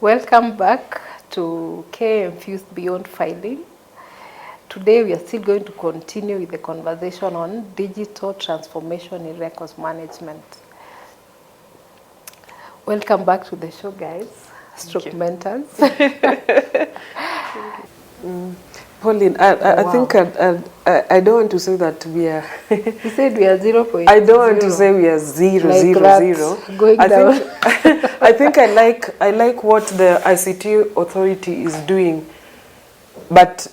Welcome back to KM Fused Beyond Filing. Today we are still going to continue with the conversation on digital transformation in records management. Welcome back to the show, guys. Stroke mentors. Pauline, I think I don't want to say that we are. You said we are 0.0. I don't want to say we are zero, like zero, that, zero. Going down. I think I like what the ICT authority is doing, but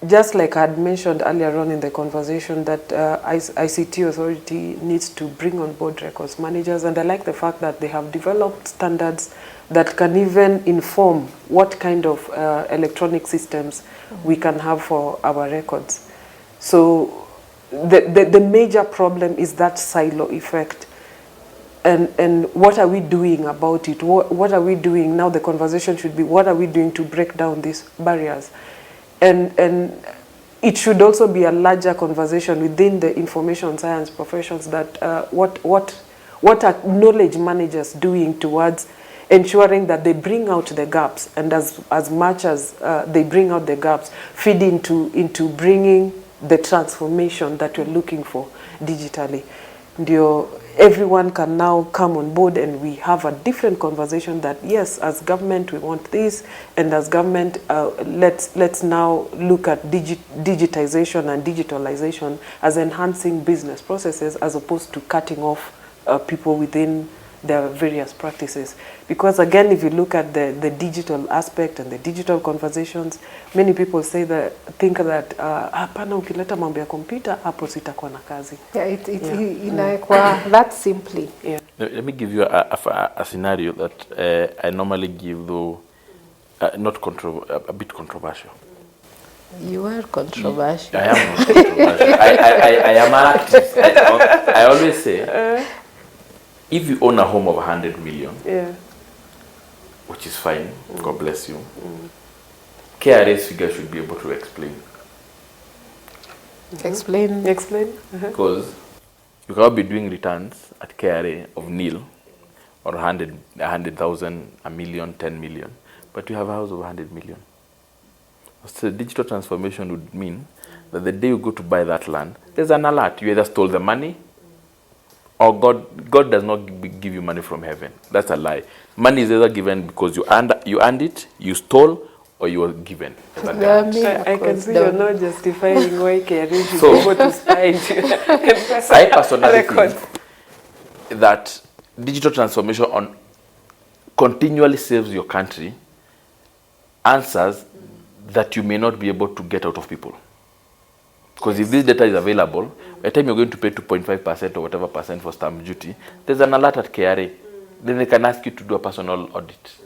just like I had mentioned earlier on in the conversation, that ICT authority needs to bring on board records managers, and I like the fact that they have developed standards that can even inform what kind of electronic systems we can have for our records. So the major problem is that silo effect. And what are we doing about it? What are we doing? Now the conversation should be, what are we doing to break down these barriers? And it should also be a larger conversation within the information science professions that what are knowledge managers doing towards ensuring that they bring out the gaps, and as much as they bring out the gaps, feed into bringing the transformation that we're looking for digitally. Everyone can now come on board and we have a different conversation that, yes, as government we want this, and as government let's now look at digitization and digitalization as enhancing business processes as opposed to cutting off people within their various practices. Because again, if you look at the digital aspect and the digital conversations, many people think that hapana ukileta mambo ya kompyuta hapo sitakuwa na kazi. Inakuwa that simply. Yeah. Let me give you a scenario that I normally give, though a bit controversial. You are controversial. I am controversial. I am active. I always say, if you own a home of 100 million, which is fine, God bless you, KRA's figure should be able to explain. Explain. Because you cannot be doing returns at KRA of nil or 100,000, a million, 10 million, but you have a house of 100 million. So digital transformation would mean that the day you go to buy that land, there's an alert. You either stole the money, or God does not give you money from heaven. That's a lie. Money is either given because you earned it, you stole, or you were given. I can see you're not justifying why KRA should be able to spy. I personally think that digital transformation continually saves your country answers that you may not be able to get out of people. Because if this data is available, by the time you're going to pay 2.5% or whatever percent for stamp duty, there's an alert at KRA. Then they can ask you to do a personal audit.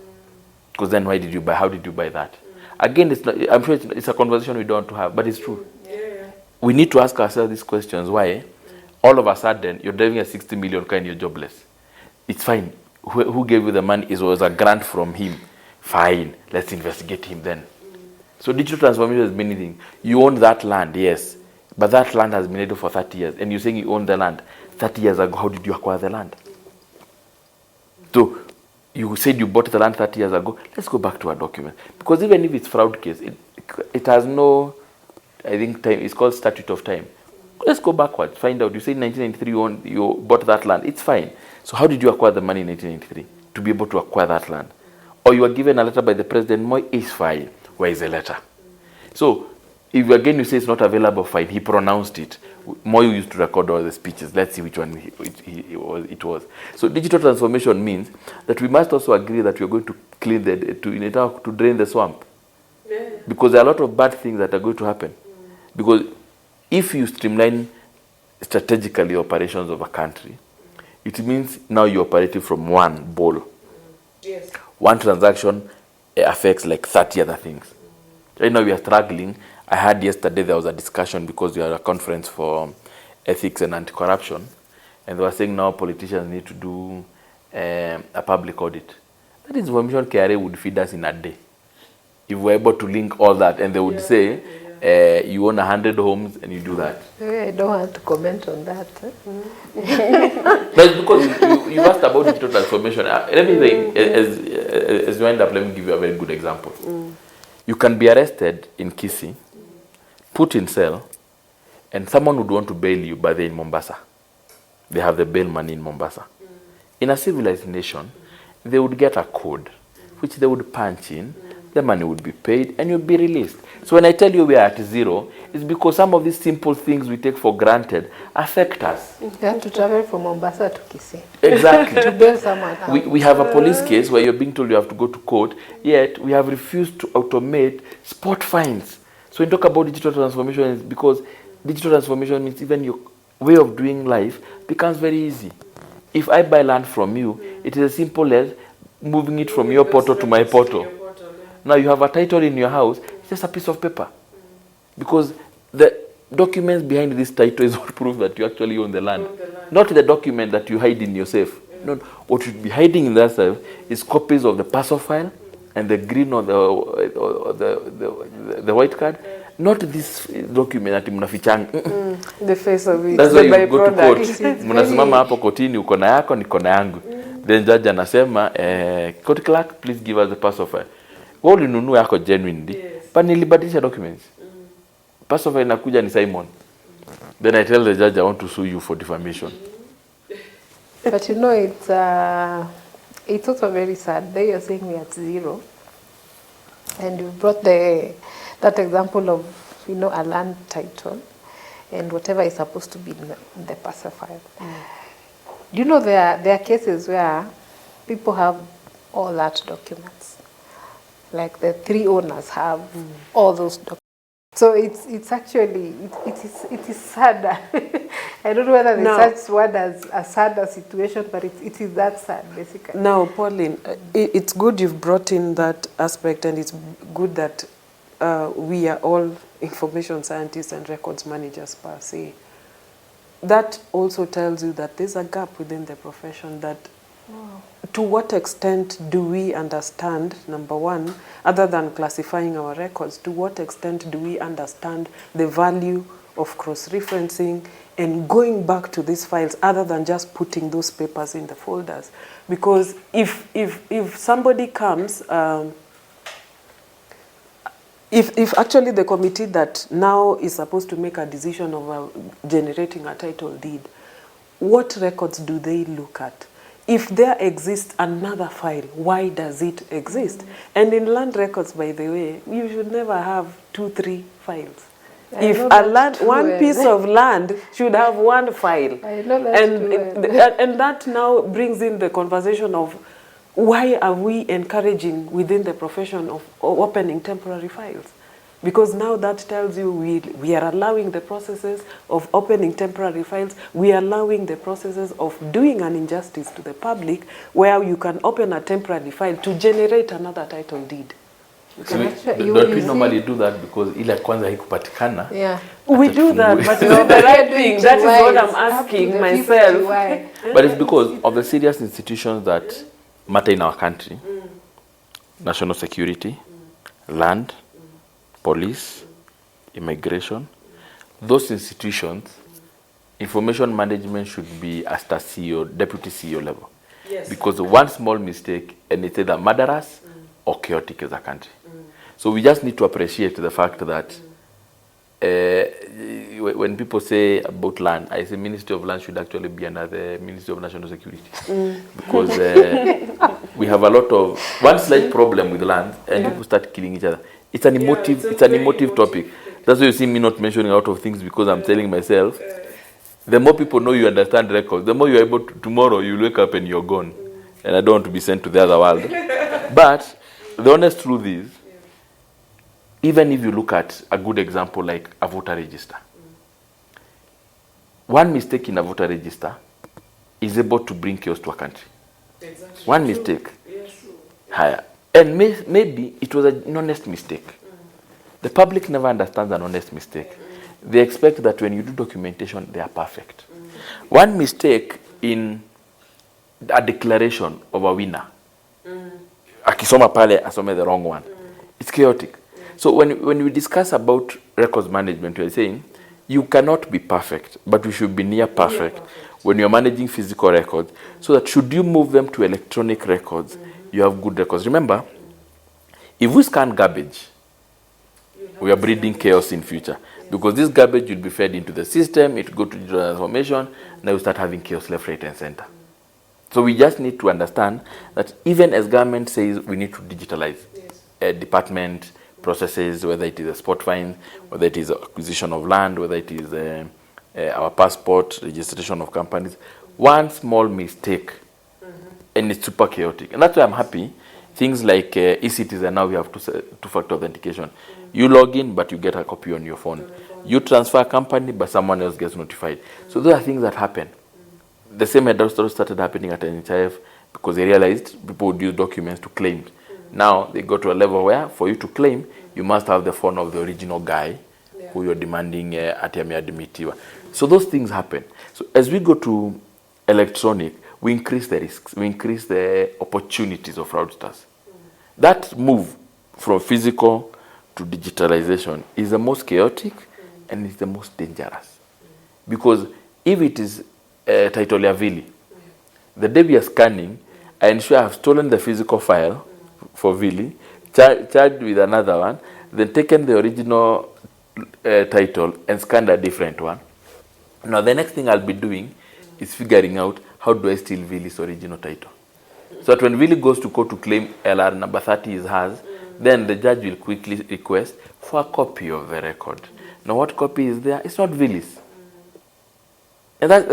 Because then why did you buy? How did you buy that? Again, I'm sure it's a conversation we don't want to have, but it's true. We need to ask ourselves these questions. Why? All of a sudden, you're driving a 60 million car and you're jobless. It's fine. Who gave you the money? It was a grant from him. Fine. Let's investigate him then. So digital transformation is many things. You own that land, yes. But that land has been idle for 30 years. And you're saying you own the land. 30 years ago, how did you acquire the land? So you said you bought the land 30 years ago. Let's go back to our document. Because even if it's fraud case, it has no, I think, time. It's called statute of time. Let's go backwards. Find out. You say in 1993 you bought that land. It's fine. So how did you acquire the money in 1993 to be able to acquire that land? Or you were given a letter by the President Moi, it's fine. Where is the letter? So if you say it's not available, fine. He pronounced it. Moi used to record all the speeches. Let's see which one it was. So digital transformation means that we must also agree that we are going to clean to drain the swamp. Because there are a lot of bad things that are going to happen. Because if you streamline strategically operations of a country, it means now you're operating from one bowl. Yes. One transaction affects like 30 other things. Right now we are struggling. I heard yesterday there was a discussion because we had a conference for ethics and anti-corruption, and they were saying now politicians need to do a public audit. That is information KRA would feed us in a day. If we're able to link all that, and they would say, You own 100 homes and you do that. I don't want to comment on that. That's because you asked about digital transformation. Let me say, as you end up, let me give you a very good example. You can be arrested in Kisii, put in cell, and someone would want to bail you, but they're in Mombasa. They have the bail money in Mombasa. In a civilized nation, they would get a code, which they would punch in, the money would be paid, and you'd be released. So when I tell you we are at zero, it's because some of these simple things we take for granted affect us. You have to travel from Mombasa to Kisii. Exactly. To bail someone out. We have a police case where you're being told you have to go to court, yet we have refused to automate spot fines. So when you talk about digital transformation, it's because digital transformation means even your way of doing life becomes very easy. If I buy land from you, it is as simple as moving it from your portal to my portal. Now you have a title in your house, it's just a piece of paper. Because the documents behind this title is what proves that you actually own the land. Not the document that you hide in your safe. No, what you'd be hiding in that safe is copies of the parcel file and the green or the white card. Not this document that mnafichanga. The face of it. That's why you go to court. Mnasimama hapo kotini, uko na yako, niko na yangu. Then judge anasema, court clerk, please give us the parcel file. Wewe ulinunua yako genuinely, but nilibadilisha documents. Parcel file inakuja ni Simon. Then I tell the judge I want to sue you for defamation. But you know, it's also very sad. They are saying we're at zero. And you brought that example of, you know, a land title and whatever is supposed to be in the parcel file. Do you know there are cases where people have all that documents? Like the 3 owners have all those documents. So it's actually, it is sad. I don't know whether there's such word as a sadder situation, but it is that sad, basically. Now, Pauline, it's good you've brought in that aspect, and it's good that we are all information scientists and records managers per se. That also tells you that there's a gap within the profession, that to what extent do we understand, number one, other than classifying our records, to what extent do we understand the value of cross-referencing and going back to these files other than just putting those papers in the folders? Because if somebody comes, if actually the committee that now is supposed to make a decision of generating a title deed, what records do they look at? If there exists another file, why does it exist? And in land records, by the way, you should never have 2-3 files. If one piece of land should have one file. I know that and that now brings in the conversation of why are we encouraging within the profession of opening temporary files? Because now that tells you we are allowing the processes of opening temporary files, we are allowing the processes of doing an injustice to the public, where you can open a temporary file to generate another title deed. So don't we normally do that because ile kwanza haikupatikana? Yeah. We do that, but is it the right thing? That is what I'm asking myself. But it's because of the serious institutions that matter in our country. National security, land, police, immigration. Those institutions, information management should be at the CEO, deputy CEO level. Yes. Because one small mistake and it's either murderous or chaotic as a country. So we just need to appreciate the fact that when people say about land, I say Ministry of Land should actually be under the Ministry of National Security. Because we have a lot of, one slight problem with land and people start killing each other. It's an emotive topic. That's why you see me not mentioning a lot of things, because I'm telling myself, the more people know you understand records, the more you're able to, tomorrow you wake up and you're gone. And I don't want to be sent to the other world. But the honest truth is, even if you look at a good example like a voter register, one mistake in a voter register is able to bring chaos to a country. Exactly. One mistake. Yes. Higher. And maybe it was an honest mistake. The public never understands an honest mistake. They expect that when you do documentation, they are perfect. One mistake in a declaration of a winner, akisoma pale asome the wrong one, it's chaotic. So when we discuss about records management, we are saying you cannot be perfect, but we should be near perfect when you're managing physical records, so that should you move them to electronic records, you have good records. Remember, if we scan garbage, we are breeding chaos in future, because this garbage will be fed into the system, it will go to digital transformation, now we start having chaos left, right, and center. So we just need to understand that even as government says we need to digitalize department processes, whether it is a spot fine, whether it is acquisition of land, whether it is our passport, registration of companies, one small mistake and it's super chaotic. And that's why I'm happy. Things like e-citizen, now we have two-factor authentication. You log in, but you get a copy on your phone. You transfer a company, but someone else gets notified. So those are things that happen. The same had also started happening at NHIF because they realized people would use documents to claim. Now they go to a level where for you to claim, you must have the phone of the original guy who you're demanding admitiwa. So those things happen. So as we go to electronic, we increase the risks, we increase the opportunities of fraudsters. That move from physical to digitalization is the most chaotic and is the most dangerous. Because if it is title Yavili, the day we are scanning, I ensure I have stolen the physical file for Vili, charged with another one, then taken the original title and scanned a different one. Now the next thing I'll be doing is figuring out how do I steal Vili's original title. So that when Vili goes to court to claim LR number 30 is hers, then the judge will quickly request for a copy of the record. Now what copy is there? It's not Vili's. And that,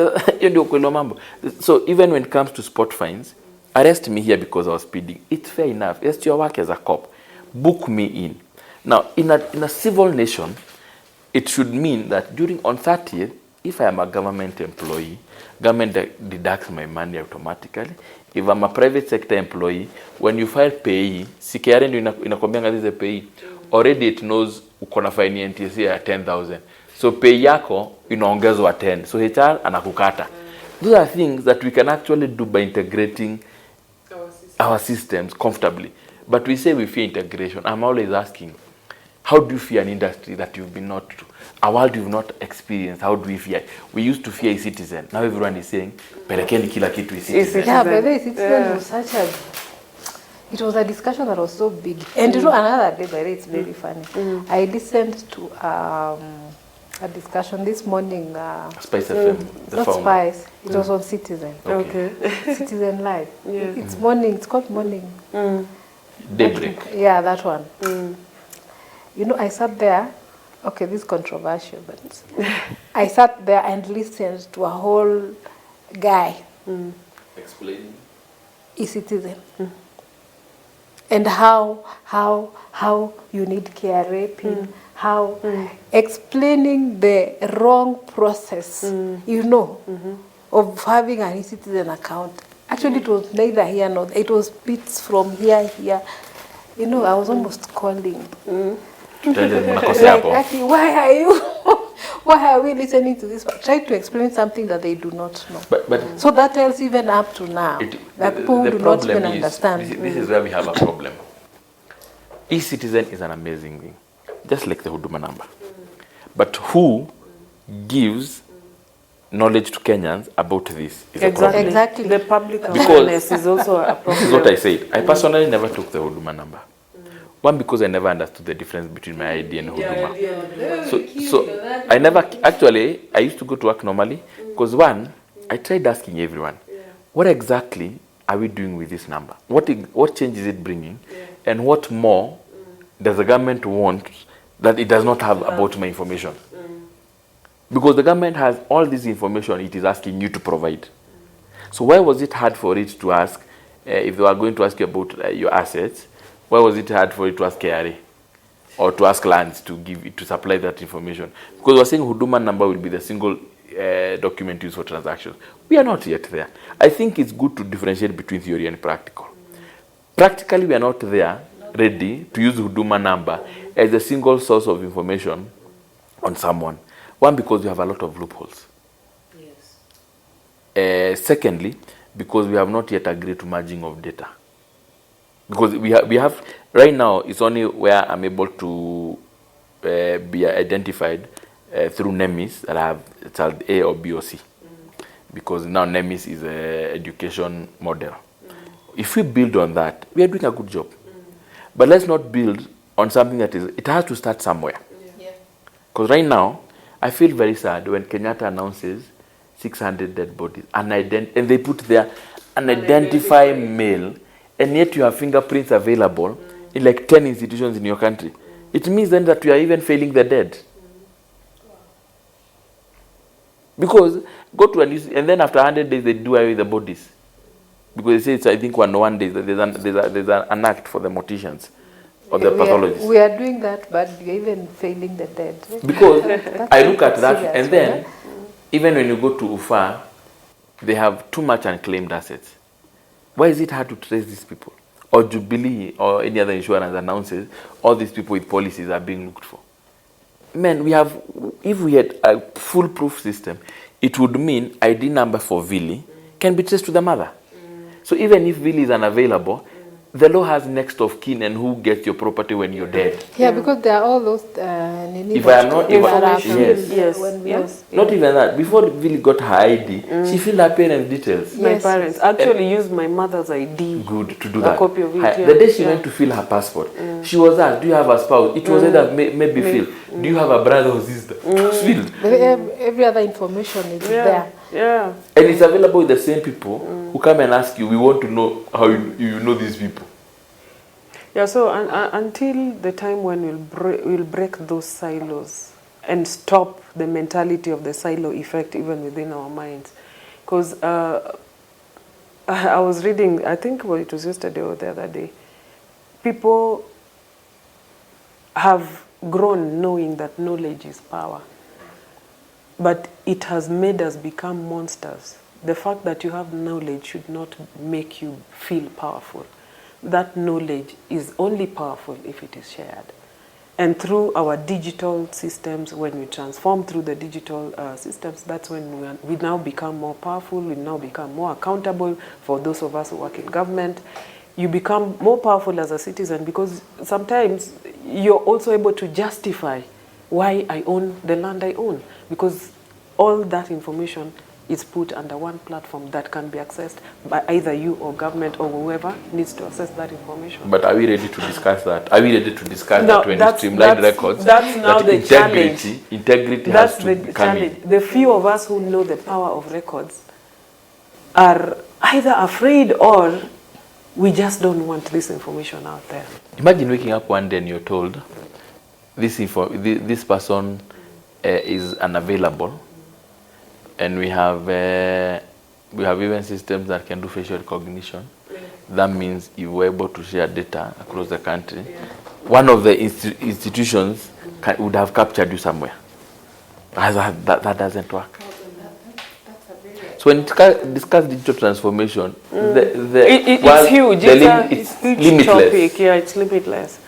so even when it comes to spot fines, arrest me here because I was speeding. It's fair enough. It's your work as a cop. Book me in. Now, in a civil nation, it should mean that on 30th, if I am a government employee, government deducts my money automatically. If I'm a private sector employee, when you file payee, CKR inakwambia this is a payee, already it knows uko na fine ya NTSA ya 10,000. So pay yako inaongezwa 10. So HR anakukata. Those are things that we can actually do by integrating our systems comfortably. But we say we fear integration. I'm always asking, how do you fear an industry that you've been not to? A world you've not experienced, how do we fear? We used to fear e-citizen. Now everyone is saying, pelekeni kila kitu e-citizen. Yeah, but the e-citizen was such a... It was a discussion that was so big. And you know, another day, by the way, it's very funny. I listened to a discussion this morning. Spice FM, the not founder. Spice. It was on Citizen. Okay. Citizen Live. It's morning. It's called Morning. Daybreak. Yeah, that one. You know, I sat there. Okay, this is controversial, but I sat there and listened to a whole guy. Explaining. E-citizen. And how you need KRA PIN, how explaining the wrong process, you know, of having an e-citizen account. Actually, it was neither here nor there. It was bits from here. You know, I was almost calling. Like, actually, why are we listening to this? Try to explain something that they do not know. But so that tells even up to now that people do not even understand. This is where we have a problem. E-citizen is an amazing thing, just like the Huduma number. But who gives knowledge to Kenyans about this is a problem. Exactly. The public awareness is also a problem. This is what I said. I personally never took the Huduma number. One, because I never understood the difference between my ID and Huduma. So I never, actually, I used to go to work normally, because one, I tried asking everyone, what exactly are we doing with this number? What change is it bringing? And what more does the government want that it does not have about my information? Because the government has all this information it is asking you to provide. So why was it hard for it to ask, if they were going to ask you about your assets, why was it hard for it to ask KRA or to ask lands to supply that information? Because we're saying Huduma number will be the single document used for transactions. We are not yet there. I think it's good to differentiate between theory and practical. Practically, we are not there ready to use Huduma number as a single source of information on someone. One, because we have a lot of loopholes. Secondly, because we have not yet agreed to merging of data. Because we have right now, it's only where I'm able to be identified through NEMIS that I have child A or B or C. Because now NEMIS is a education model. If we build on that, we are doing a good job. But let's not build on something that it has to start somewhere. Because right now, I feel very sad when Kenyatta announces 600 dead bodies, and they put there unidentified male, and yet you have fingerprints available in like 10 institutions in your country. It means then that we are even failing the dead. Because go to and then after 100 days they do away with the bodies. Because they say it's, I think, 101 days that there's an act for the morticians or the pathologists. We are doing that, but we are even failing the dead. Because I look at that, serious, and then even when you go to UFA, they have too much unclaimed assets. Why is it hard to trace these people? Or Jubilee or any other insurance announces all these people with policies are being looked for. Man, if we had a foolproof system, it would mean ID number for Vili can be traced to the mother. So even if Vili is unavailable, the law has next of kin and who gets your property when you're dead. Yeah, because there are all those if I am not, yes. Not even that. Before Vili got her ID, she filled her parents' details. My parents actually used my mother's ID. Good to do that. Copy of it. The day she went to fill her passport, she was asked, "Do you have a spouse?" It was either maybe Phil. Do you have a brother or sister? Filled. Every other information is there. Yeah. And it's available with the same people who come and ask you, we want to know how you know these people. Yeah, so until the time when we'll break those silos and stop the mentality of the silo effect even within our minds. Because I was reading, I think it was yesterday or the other day, people have grown knowing that knowledge is power. But it has made us become monsters. The fact that you have knowledge should not make you feel powerful. That knowledge is only powerful if it is shared. And through our digital systems, when we transform through the digital systems, that's when we now become more powerful, we now become more accountable for those of us who work in government. You become more powerful as a citizen because sometimes you're also able to justify why I own the land I own, because all that information is put under one platform that can be accessed by either you or government or whoever needs to access that information. But are we ready to discuss that? Are we ready to discuss that when you streamline records? That's now the challenge. Integrity has to come in. The few of us who know the power of records are either afraid or we just don't want this information out there. Imagine waking up one day and you're told this person is unavailable, and we have even systems that can do facial recognition. That means you were able to share data across the country. One of the institutions would have captured you somewhere. That doesn't work. So when you discuss digital transformation, it's huge. It's a huge topic. Yeah, it's limitless.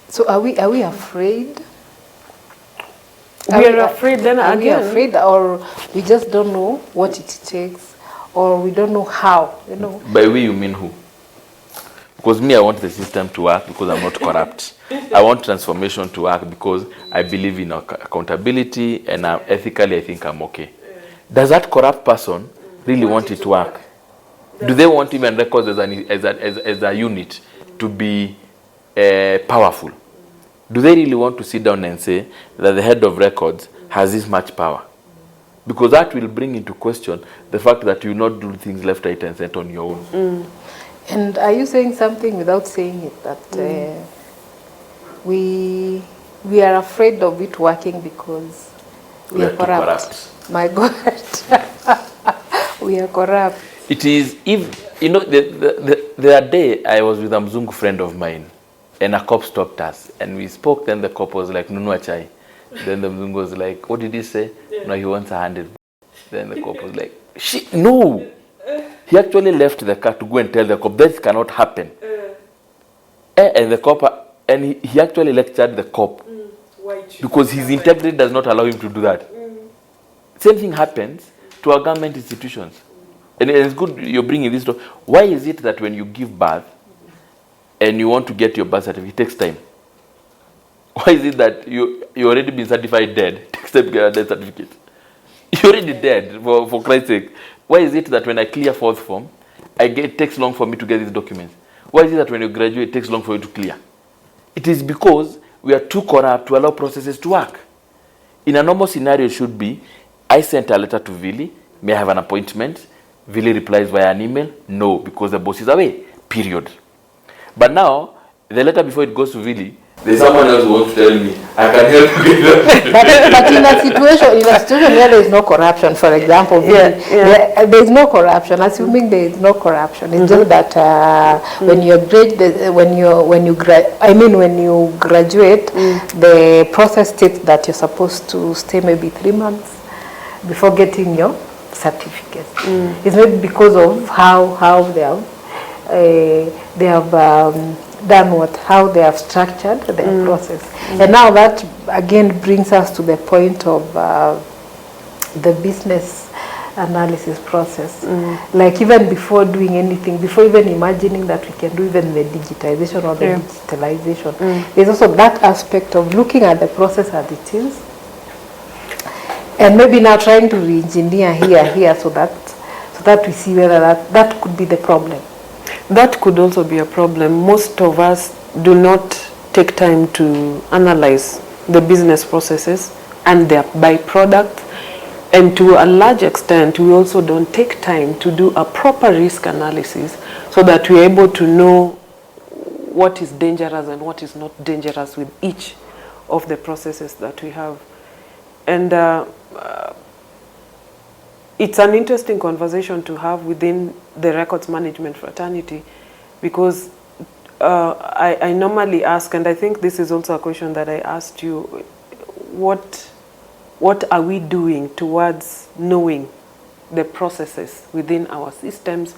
So are we afraid? We are afraid then again. Are we afraid, or we just don't know what it takes, or we don't know how, you know? By we, you mean who? Because me, I want the system to work because I'm not corrupt. I want transformation to work because I believe in accountability, and ethically I think I'm okay. Does that corrupt person really want it to work? Do they want even records as a unit to be powerful? Do they really want to sit down and say that the head of records has this much power? Because that will bring into question the fact that you not do things left, right, and center on your own. And are you saying something without saying it, that we are afraid of it working because we are corrupt? My God, we are corrupt. It is, if you know, the other day I was with a Mzungu friend of mine, and a cop stopped us, and we spoke. Then the cop was like, "Nunua chai." Then the Mzungu was like, "What did he say?" No, he wants 100. Then the cop was like, "No." He actually left the car to go and tell the cop, "This cannot happen." And the cop, and he actually lectured the cop because his integrity does not allow him to do that. Same thing happens to our government institutions. And it's good you're bringing this to. Why is it that when you give birth, and you want to get your birth certificate, it takes time. Why is it that you already been certified dead? It takes time to get a death certificate. You're already dead, for Christ's sake. Why is it that when I clear fourth form, it takes long for me to get these documents? Why is it that when you graduate, it takes long for you to clear? It is because we are too corrupt to allow processes to work. In a normal scenario, it should be, I sent a letter to Vili, may I have an appointment? Vili replies via an email, no, because the boss is away, period. But now, the letter before it goes to Vili, there's someone else who wants to tell me, I can help you get that. but in a situation where there is no corruption, for example, there is no corruption. Assuming there is no corruption, it's just that when you graduate, the process states that you're supposed to stay maybe 3 months before getting your certificate. It's maybe because of how they have done how they have structured their process. And now that again brings us to the point of the business analysis process. Like even before doing anything, before even imagining that we can do even the digitization or the digitalization, there's also that aspect of looking at the process as it is, and maybe now trying to re-engineer here so that we see whether that could be the problem. That could also be a problem. Most of us do not take time to analyze the business processes and their byproducts. And to a large extent, we also don't take time to do a proper risk analysis so that we're able to know what is dangerous and what is not dangerous with each of the processes that we have. And it's an interesting conversation to have within the records management fraternity, because I normally ask, and I think this is also a question that I asked you, what are we doing towards knowing the processes within our systems?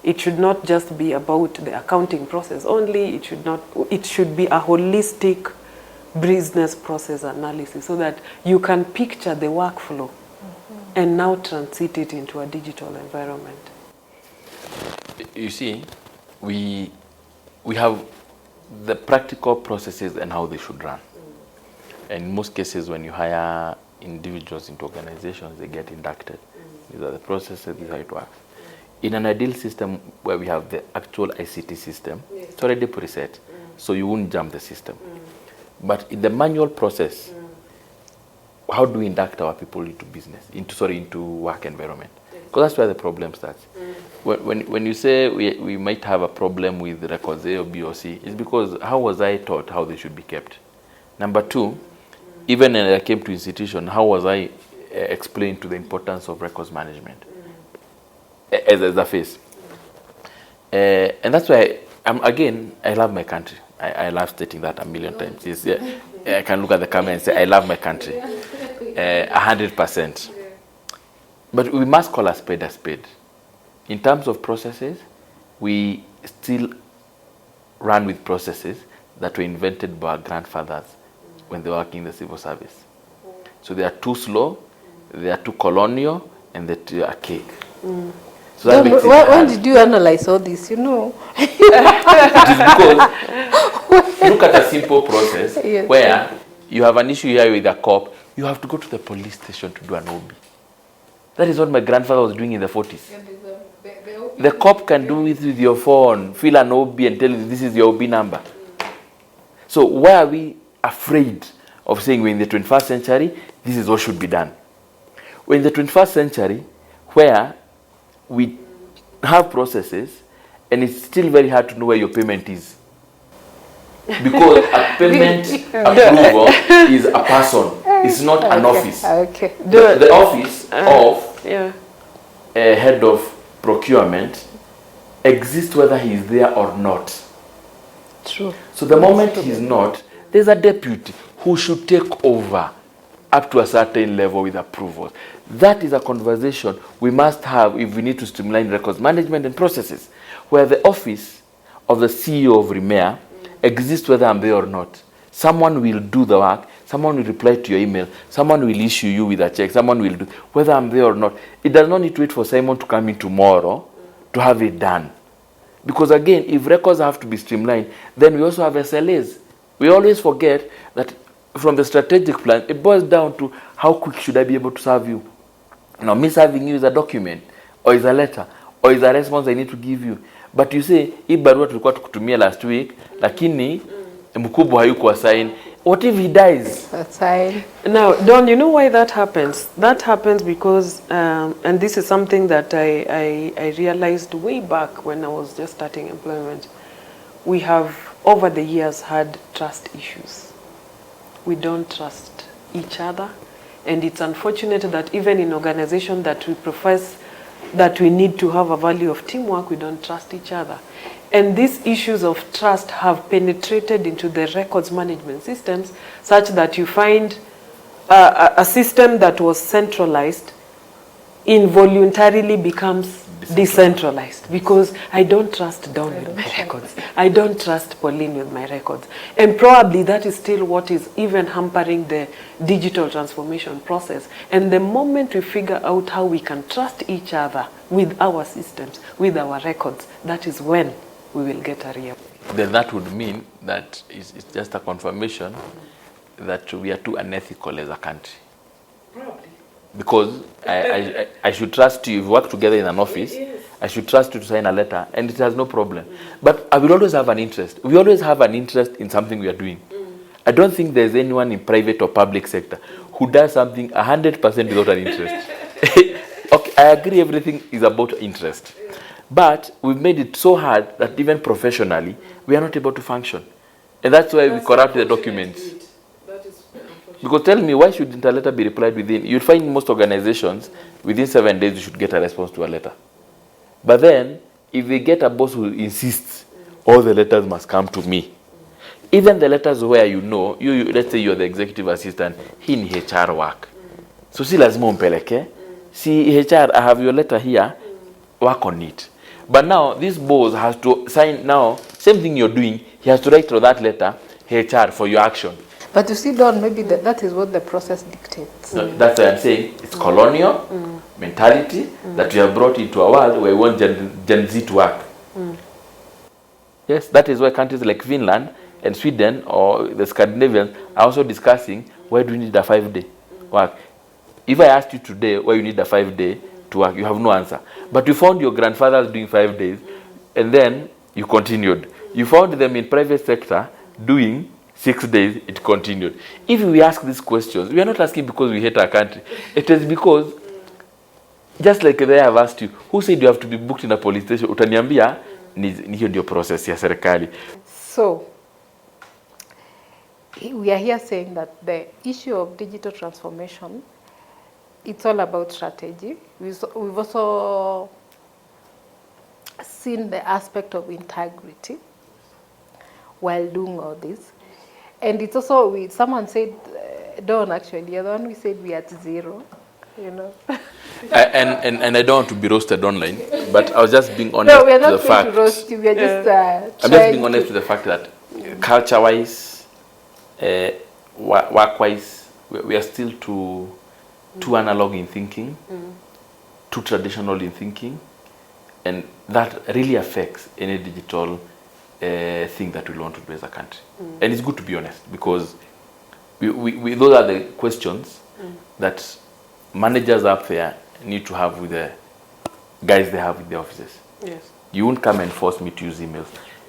It should not just be about the accounting process only. It should be a holistic business process analysis so that you can picture the workflow and now transit it into a digital environment. You see, we have the practical processes and how they should run. And in most cases, when you hire individuals into organizations, they get inducted. These are the processes, this is how it works. In an ideal system where we have the actual ICT system, it's already preset, so you won't jump the system. But in the manual process, how do we induct our people into business, into work environment? Because that's where the problem starts. When you say we might have a problem with records A or B or C, it's because how was I taught how they should be kept? Number two, even when I came to institution, how was I explained to the importance of records management as a face? And that's why, I love my country. I love stating that a million times. I can look at the camera and say, I love my country, 100%. But we must call a spade a spade. In terms of processes, we still run with processes that were invented by our grandfathers when they were working in the civil service. So they are too slow, they are too colonial, and they're too archaic. So that makes it when did you analyze all this? It is because look at a simple process where you have an issue here with a cop, you have to go to the police station to do an OB. That is what my grandfather was doing in the 40s. The cop can do it with your phone, fill an OB and tell you this is your OB number. So why are we afraid of saying we're in the 21st century, this is what should be done? We're in the 21st century where we have processes and it's still very hard to know where your payment is. Because a payment approval is a person, it's not an office. Okay. The office of a head of procurement exists whether he's there or not. True. So the moment he's not, there's a deputy who should take over up to a certain level with approvals. That is a conversation we must have if we need to streamline records management and processes, where the office of the CEO of Remea exists whether I'm there or not. Someone will do the work, someone will reply to your email, someone will issue you with a check, someone will do, whether I'm there or not. It does not need to wait for Simon to come in tomorrow to have it done. Because again, if records have to be streamlined, then we also have SLAs. We always forget that from the strategic plan, it boils down to how quick should I be able to serve you. Now, me serving you is a document, or is a letter, or is a response I need to give you. But you say, hii barua tulikuwa tukutumia last week, lakini mkubwa hayuko assign. What if he dies? Assign. Now, Don, you know why that happens? That happens because, and this is something that I realized way back when I was just starting employment. We have, over the years, had trust issues. We don't trust each other. And it's unfortunate that even in organizations that we profess that we need to have a value of teamwork, we don't trust each other. And these issues of trust have penetrated into the records management systems such that you find a system that was centralized involuntarily becomes decentralized because I don't trust Dawn with my records. I don't trust Pauline with my records. And probably that is still what is even hampering the digital transformation process. And the moment we figure out how we can trust each other with our systems, with our records, that is when we will get a real. Then that would mean that it's just a confirmation that we are too unethical as a country. Probably. Because I should trust you. If we work together in an office, yes. I should trust you to sign a letter, and it has no problem. But I will always have an interest. We always have an interest in something we are doing. I don't think there's anyone in private or public sector who does something 100% without an interest. Okay, I agree everything is about interest. But we've made it so hard that even professionally, we are not able to function. And that's why we corrupt the documents. Because tell me, why shouldn't a letter be replied within? You'll find most organizations, within 7 days, you should get a response to a letter. But then, if they get a boss who insists, all the letters must come to me. Even the letters where you know, let's say you're the executive assistant, he in HR work. So si lazima umpeleke. See, HR, I have your letter here, work on it. But now, this boss has to sign now, same thing you're doing, he has to write to that letter, HR, for your action. But you see, Don, maybe that is what the process dictates. So that's why I'm saying it's colonial mentality that we have brought into a world where we want Gen Z to work. Yes, that is why countries like Finland and Sweden or the Scandinavians are also discussing why do you need a 5-day work. If I asked you today why you need a 5-day to work, you have no answer. But you found your grandfathers doing 5 days and then you continued. You found them in private sector doing 6 days, it continued. If we ask these questions, we are not asking because we hate our country. It is because, just like they have asked you, who said you have to be booked in a police station? Utaniambia, ni hiyo ndio process ya serikali. So, we are here saying that the issue of digital transformation, it's all about strategy. We've also seen the aspect of integrity while doing all this. And it's also, someone said, Dawn actually, the other one we said we are at 0, you know. And I don't want to be roasted online, but I was just being honest no, we are not to the fact. To roast you, we are just I'm just being honest to the fact that culture-wise, work-wise, we are still too analog in thinking, too traditional in thinking, and that really affects any digital thing that we want to do as a country. And it's good to be honest, because we those are the questions that managers up there need to have with the guys they have in the offices. Yes. You won't come and force me to use emails.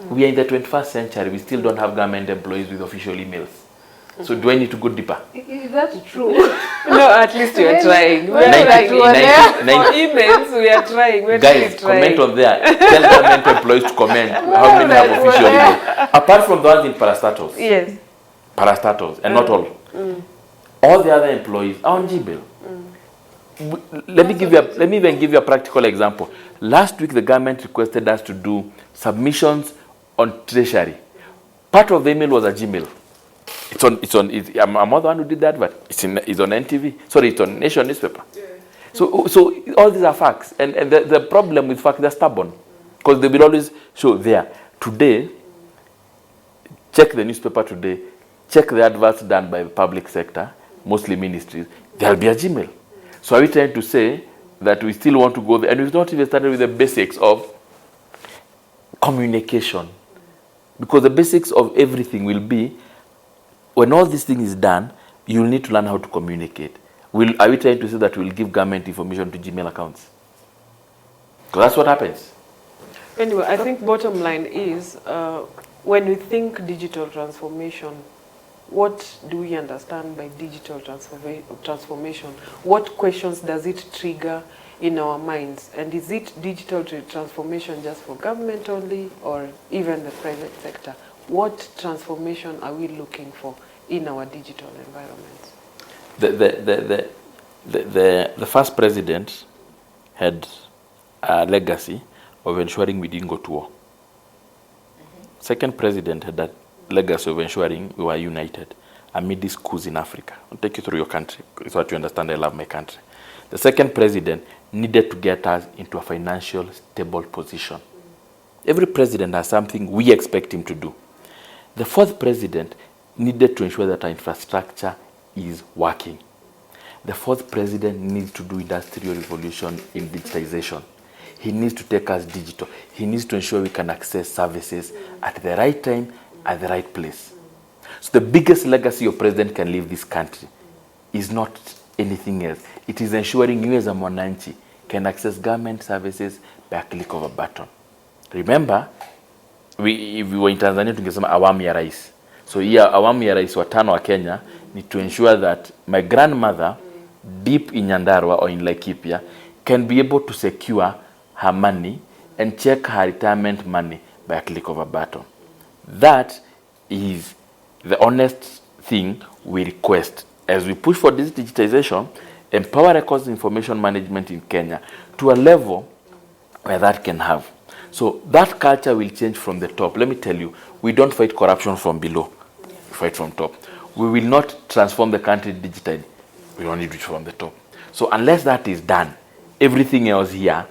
We are in the 21st century. We still don't have government employees with official emails. So do I need to go deeper? Is that true? No, at least we are trying. We are trying. For emails, we are trying. We're guys, trying. comment on there. Tell government employees to comment how many have official emails. Apart from the ones in parastatals. Yes. Parastatals, and not all. All the other employees are on Gmail. Let me even give you a practical example. Last week, the government requested us to do submissions on treasury. Part of the email was a Gmail. I'm not the one who did that, but it's on NTV. Sorry, it's on Nation newspaper. Yeah. So all these are facts. And the problem with facts, they're stubborn. Because they will always show there. Today, check the newspaper today, check the adverts done by the public sector, mostly ministries, there'll be a Gmail. So are we trying to say that we still want to go there? And we've not even started with the basics of communication. Because the basics of everything will be, when all this thing is done, you'll need to learn how to communicate. Are we trying to say that we'll give government information to Gmail accounts? Because that's what happens. Anyway, I think bottom line is, when we think digital transformation, what do we understand by digital transformation? What questions does it trigger in our minds? And is it digital transformation just for government only, or even the private sector? What transformation are we looking for in our digital environments? The first president had a legacy of ensuring we didn't go to war. Second president had that legacy of ensuring we were united amid these coups in Africa. I'll take you through your country, so that you understand I love my country. The second president needed to get us into a financial stable position. Every president has something we expect him to do. The fourth president needed to ensure that our infrastructure is working. The fourth president needs to do industrial revolution in digitization. He needs to take us digital. He needs to ensure we can access services at the right time, at the right place. So the biggest legacy your president can leave this country is not anything else. It is ensuring you as a mwananchi can access government services by a click of a button. Remember, if we were in Tanzania, tungesema awamu ya rais. So here, awamu ya rais watano wa Kenya need to ensure that my grandmother, deep in Nyandarua or in Laikipia, can be able to secure her money and check her retirement money by a click of a button. That is the honest thing we request as we push for this digitization, empower records information management in Kenya to a level where that can have. So that culture will change from the top. Let me tell you, we don't fight corruption from below. We fight from top. We will not transform the country digitally. We only do it from the top. So unless that is done, everything else here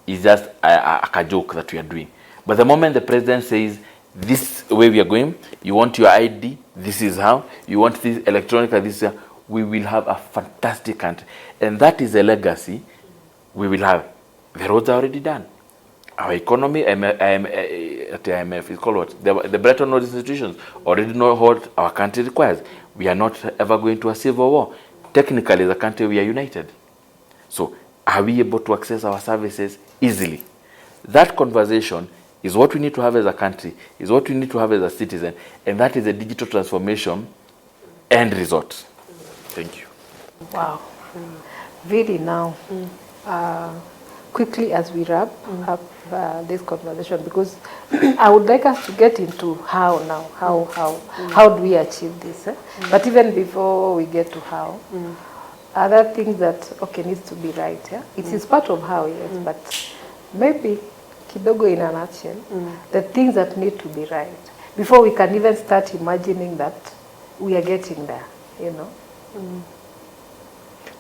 is just a joke that we are doing. But the moment the president says, this way we are going, you want your ID, this is how, you want this electronic, this is how, we will have a fantastic country. And that is a legacy we will have. The roads are already done. Our economy, at the IMF, is called what? The Bretton Woods institutions already know what our country requires. We are not ever going to a civil war. Technically, as a country, we are united. So, are we able to access our services easily? That conversation is what we need to have as a country, is what we need to have as a citizen, and that is a digital transformation end result. Thank you. Wow. Really now, quickly as we wrap up this conversation, because I would like us to get into how now, how do we achieve this? But even before we get to how, other things that, okay, needs to be right, yeah? It is part of how, yes, but maybe kidogo in a nutshell, the things that need to be right, before we can even start imagining that we are getting there, you know?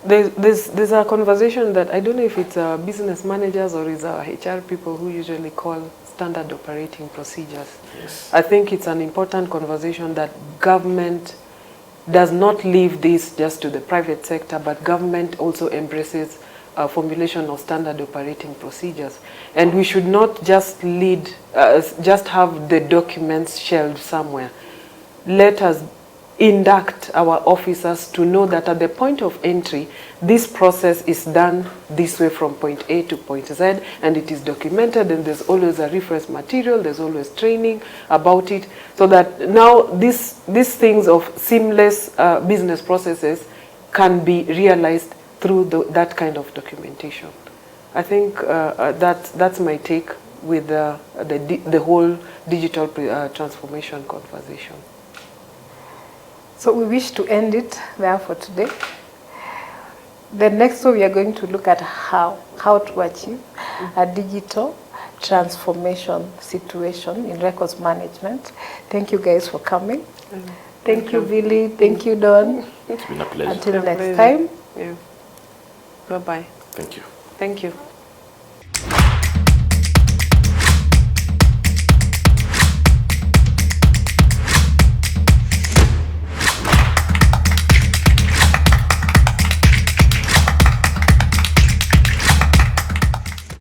There's a conversation that I don't know if it's business managers or is our HR people who usually call standard operating procedures. Yes. I think it's an important conversation that government does not leave this just to the private sector, but government also embraces formulation of standard operating procedures. And we should not just just have the documents shelved somewhere. Let us induct our officers to know that at the point of entry, this process is done this way from point A to point Z, and it is documented, and there's always a reference material, there's always training about it, so that now these things of seamless business processes can be realized through that kind of documentation. I think that's my take with the whole digital transformation conversation. So we wish to end it there for today. The next one we are going to look at how to achieve a digital transformation situation in records management. Thank you guys for coming. Thank you, Billy. Thank you, Don. It's been a pleasure. Until next time. Yeah. Bye-bye. Thank you. Thank you.